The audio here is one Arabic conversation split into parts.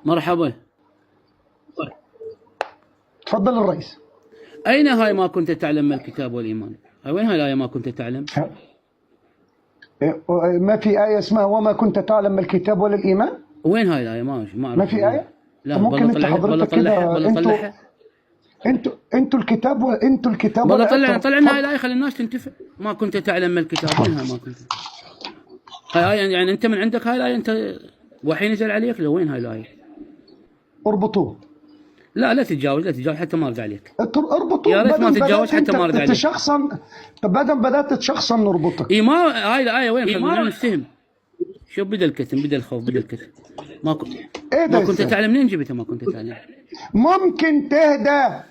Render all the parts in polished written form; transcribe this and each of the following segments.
مرحبا. تفضل الرئيس. أين هاي ما كنت تعلم ما الكتاب والإيمان؟ وين هاي الآية ما كنت تعلم؟ ما في آية اسمها وما كنت تعلم ما الكتاب ولا الإيمان؟ وين هاي الآية؟ ما أعرف. ما في آية؟ لا، ممكن انت حضرتك كده انتوا الكتاب والله طلع لنا هاي الآية، خلي الناس تنتفع. ما كنت تعلم ما الكتاب، وينها ما كنت؟ هاي آية يعني أنت من عندك هاي الآية، أنت وحي نزل عليك؟ لو وين هاي الآية؟ اربطوه. لا تتجاوز حتى ما أرد عليك. اربطوه يا ريت ما تتجاوز حتى ما أرد عليك. تشخصن. طب بدأت تشخصن نربطك. ما هاي الآية وين؟ خلينا نفتهم. شوف بدا الكتم، بدا الخوف، بدا الكتم. ما كنت تعلم. منين جبتها ما كنت تعلم؟ ممكن تهدى.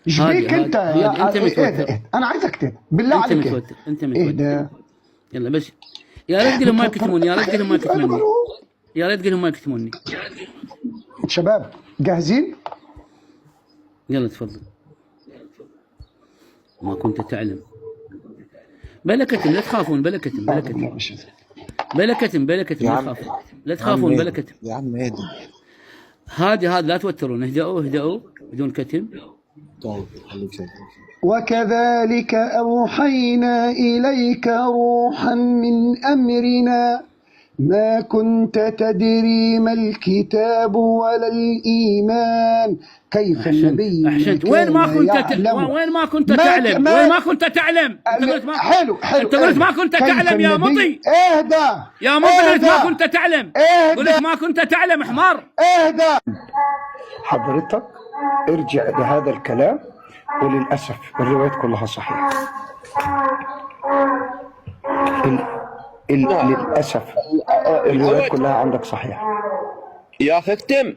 ايش بيك انت؟ انت متوتر. انا عايزك تهدى بالله عليك. انت متوتر. اهدى. يلا بس يا ريت قلهم ما يكتموني، يا ريت قلهم ما يكتموني، يا ريت قلهم ما يكتموني. شباب جاهزين؟ يلا تفضل. ما كنت تعلم. بلا كتم، لا تخافون. بلا كتم لا تخافون، لا تخافون. بلا كتم يا عم اهدى. هذا لا توترون. اهدأوا بدون كتم. طيب خليك شايف. وكذلك أوحينا إليك روحا من أمرنا ما كنت تدري ما الكتاب ولا الإيمان كيف النبي. أحسنت. وين ما كنت تعلم؟ وين ما كنت تعلم؟ حلو. أنت قلت ما كنت تعلم يا مطي. اهدى يا مطي، قلت ما كنت تعلم. قلت ما كنت تعلم حمار. اهدى. حضرتك ارجع بهذا الكلام، وللأسف الروايات كلها صحيحة. للأسف الروايات كلها عندك صحيحة. يا أخي اكتم.